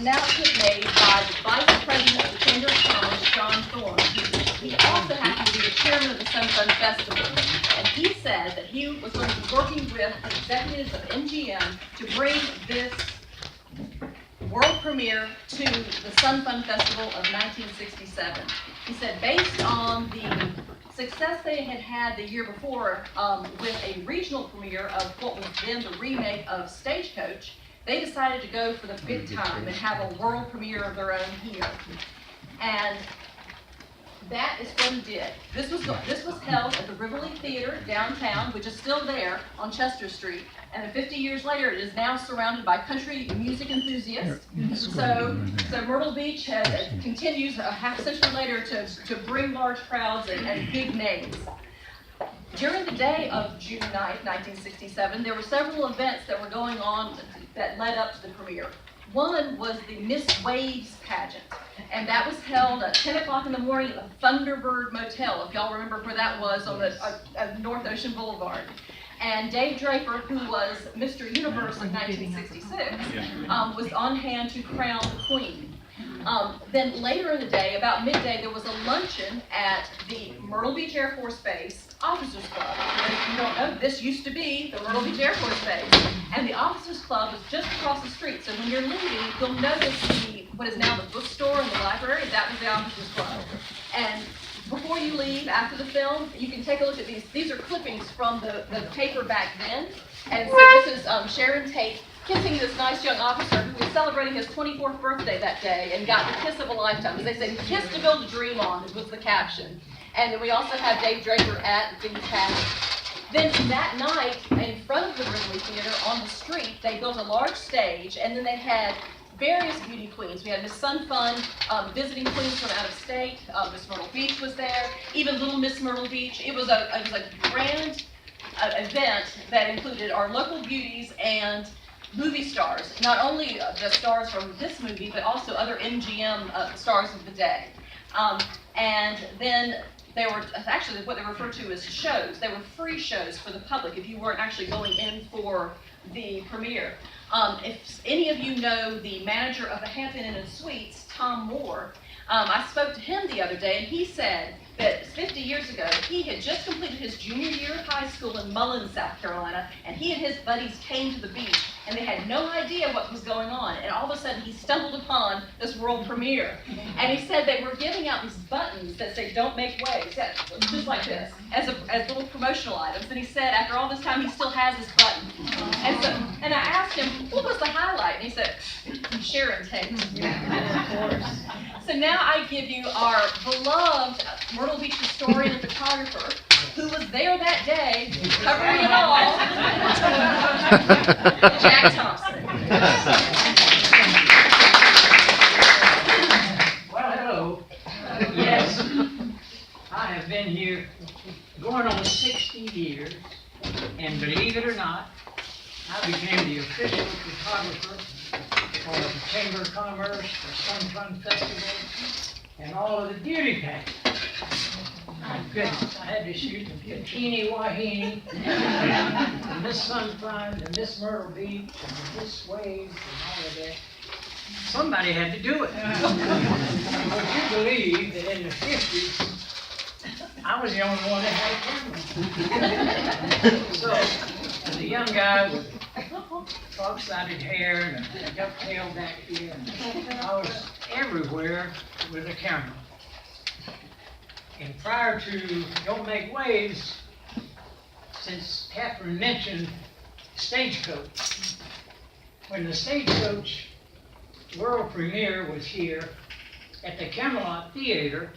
announcement made by the Vice President of the Chamber of Commerce, John Thorne. He also happened to be the chairman of the Sun Fun Festival. And he said that he was going to be working with the executives of MGM to bring this world premiere to the Sun Fun Festival of 1967. He said based on the success they had had the year before with a regional premiere of what was then the remake of Stagecoach, they decided to go for the big time and have a world premiere of their own here. And that is what he did. This was held at the Rivoli Theater downtown, which is still there on Chester Street. And then 50 years later, it is now surrounded by country music enthusiasts. So Myrtle Beach continues a half century later to bring large crowds and big names. During the day of June 9th, 1967, there were several events that were going on that led up to the premiere. One was the Miss Waves pageant, and that was held at 10 o'clock in the morning at the Thunderbird Motel, if y'all remember where that was on the North Ocean Boulevard. And Dave Draper, who was Mr. Universe in 1966, was on hand to crown the queen. Then later in the day, about midday, there was a luncheon at the Myrtle Beach Air Force Base Officers Club. And if you don't know, this used to be the Myrtle Beach Air Force Base. And the Officers Club was just across the street. So when you're leaving, you'll notice what is now the bookstore and the library. That was the Officers Club. And before you leave, after the film, you can take a look at these. These are clippings from the paper back then. And so this is Sharon Tate kissing this nice young officer who was celebrating his 24th birthday that day and got the kiss of a lifetime. As they said, kiss to build a dream on, was the caption. And then we also have Dave Draper at the pageant. Then that night, in front of the Rivoli Theater on the street, they built a large stage, and then they had various beauty queens. We had Miss Sun Fun, visiting queens from out of state. Miss Myrtle Beach was there, even Little Miss Myrtle Beach. It was a grand event that included our local beauties and movie stars. Not only the stars from this movie, but also other MGM stars of the day. And then they were actually what they refer to as shows. They were free shows for the public if you weren't actually going in for the premiere. If any of you know the manager of the Hampton Inn and Suites, Tom Moore, I spoke to him the other day, and he said that 50 years ago, he had just completed his junior year of high school in Mullins, South Carolina, and he and his buddies came to the beach, and they had no idea what was going on, and all of a sudden he stumbled upon this world premiere. And he said they were giving out these buttons that say, "Don't make waves," just like this, as little promotional items. And he said after all this time, he still has this button. And I asked him, what was the highlight? And he said, Sharon Tate. Of course. So now I give you our beloved Myrtle Beach historian and photographer, who was there that day, covering it all, Jack Thompson. Well, hello. Yes, I have been here going on 60 years, and believe it or not, I became the official photographer for the Chamber of Commerce, the Sun Fun Festival, and all of the beauty pageants. My goodness, I had to shoot the Bikini Wahine, the Miss Sun Fun, the Miss Myrtle Beach, and the Miss Waves, and all of that. Somebody had to do it. Would you believe that in the 50s, I was the only one that had a camera? So, as a young guy with frog-sided hair and a ducktail back here, and I was everywhere with a camera. And prior to Don't Make Waves, since Kathryn mentioned Stagecoach, when the Stagecoach world premiere was here at the Camelot Theater,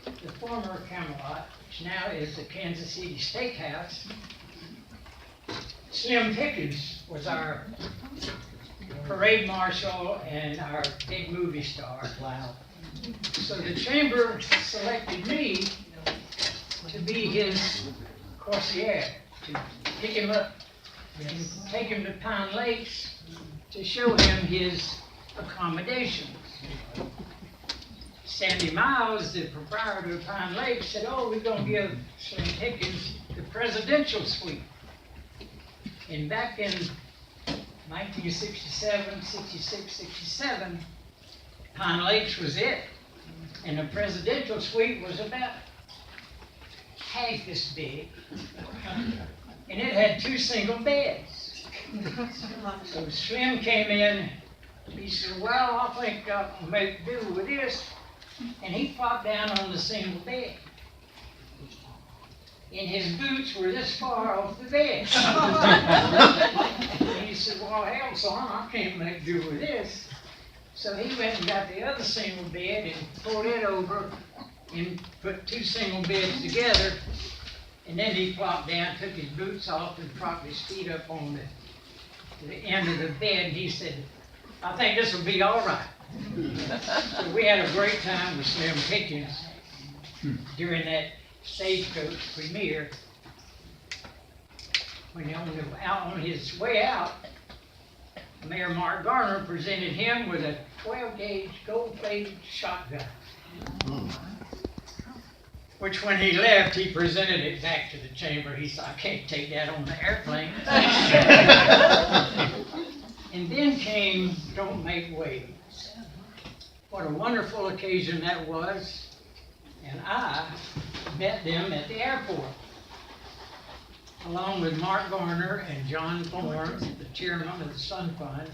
the former Camelot, which now is the Kansas City Steakhouse, Slim Pickens was our parade marshal and our big movie star. Wow. So the chamber selected me to be his courtier, to pick him up and take him to Pine Lakes to show him his accommodations. Sandy Miles, the proprietor of Pine Lakes, said, "Oh, we're going to give Slim Pickens the presidential suite." And back in 1967, 66, 67, Pine Lakes was it. And the presidential suite was about half this big. And it had 2 single beds. So Slim came in, he said, well, I think I can make do with this. And he flopped down on the single bed. And his boots were this far off the bed. And he said, well, hell, son, I can't make do with this. So he went and got the other single bed and pulled it over and put 2 single beds together. And then he plopped down, took his boots off, and propped his feet up on the end of the bed. And he said, I think this will be all right. So we had a great time with Slim Pickens during that Stagecoach premiere. When out on his way out, Mayor Mark Garner presented him with a 12-gauge gold-plated shotgun. Which when he left, he presented it back to the chamber. He said, I can't take that on the airplane. And then came Don't Make Waves. What a wonderful occasion that was. And I met them at the airport, along with Mark Garner and John Thorne, the chairman of the Sun Fund.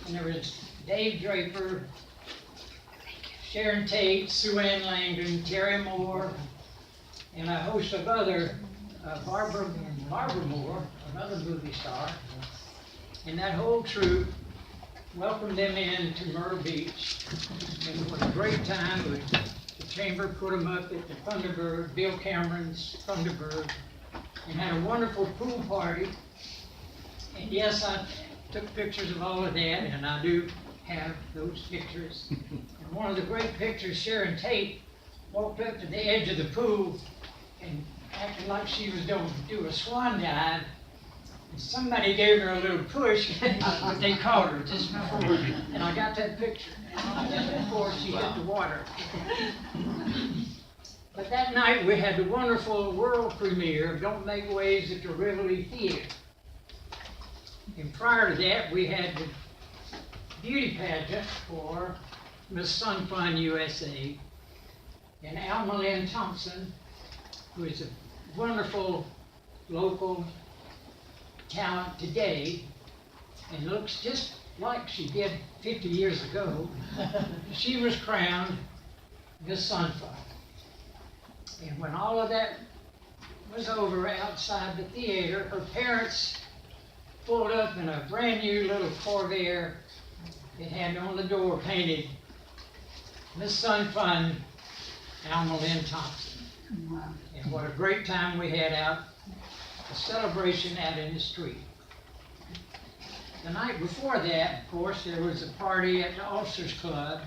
And there was Dave Draper, Sharon Tate, Sue Ann Langdon, Terry Moore, and a host of other, Barbara Moore, another movie star. And that whole troupe welcomed them in to Myrtle Beach. And it was a great time. The chamber put them up at the Thunderbird, Bill Cameron's Thunderbird, and had a wonderful pool party. And yes, I took pictures of all of that, and I do have those pictures. And one of the great pictures, Sharon Tate walked up to the edge of the pool and acted like she was going to do a swan dive. And somebody gave her a little push, but they caught her just before. And I got that picture just before she hit the water. But that night we had the wonderful world premiere of Don't Make Waves at the Rivoli Theater. And prior to that, we had the beauty pageant for Miss Sun Fun USA. And Alma Lynn Thompson, who is a wonderful local talent today, and looks just like she did 50 years ago, she was crowned Miss Sun Fun. And when all of that was over outside the theater, her parents pulled up in a brand new little Corvair. It had on the door painted Miss Sun Fun, Alma Lynn Thompson. And what a great time we had out, a celebration out in the street. The night before that, of course, there was a party at the Officers Club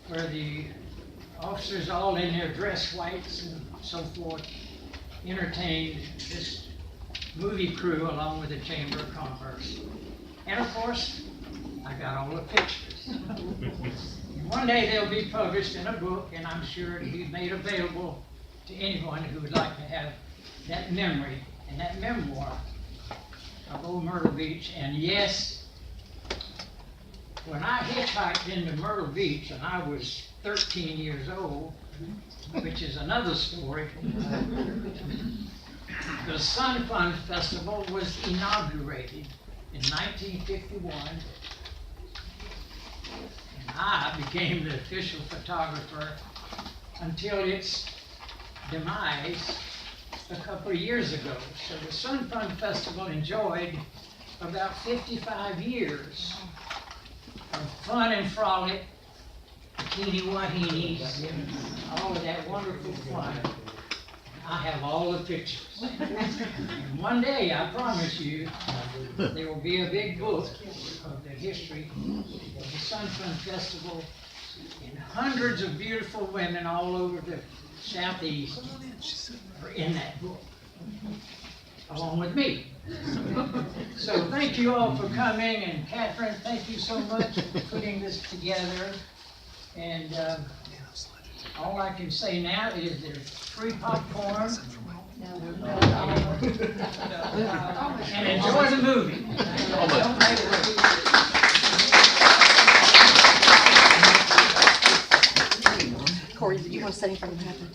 where the officers, all in their dress whites and so forth, entertained this movie crew along with the Chamber of Commerce. And of course, I got all the pictures. And one day they'll be published in a book, and I'm sure it'll be made available to anyone who would like to have that memory and that memoir of old Myrtle Beach. And yes, when I hitchhiked into Myrtle Beach, and I was 13 years old, which is another story, the Sun Fun Festival was inaugurated in 1951, and I became the official photographer until its demise a couple of years ago. So the Sun Fun Festival enjoyed about 55 years of fun and frolic, bikini wahinis, all of that wonderful fun. I have all the pictures. And one day, I promise you, there will be a big book of the history of the Sun Fun Festival, and hundreds of beautiful women all over the Southeast are in that book, along with me. So thank you all for coming, and Kathryn, thank you so much for putting this together. And All I can say now is there's free popcorn. And enjoy the movie. Corey, did you want to say anything?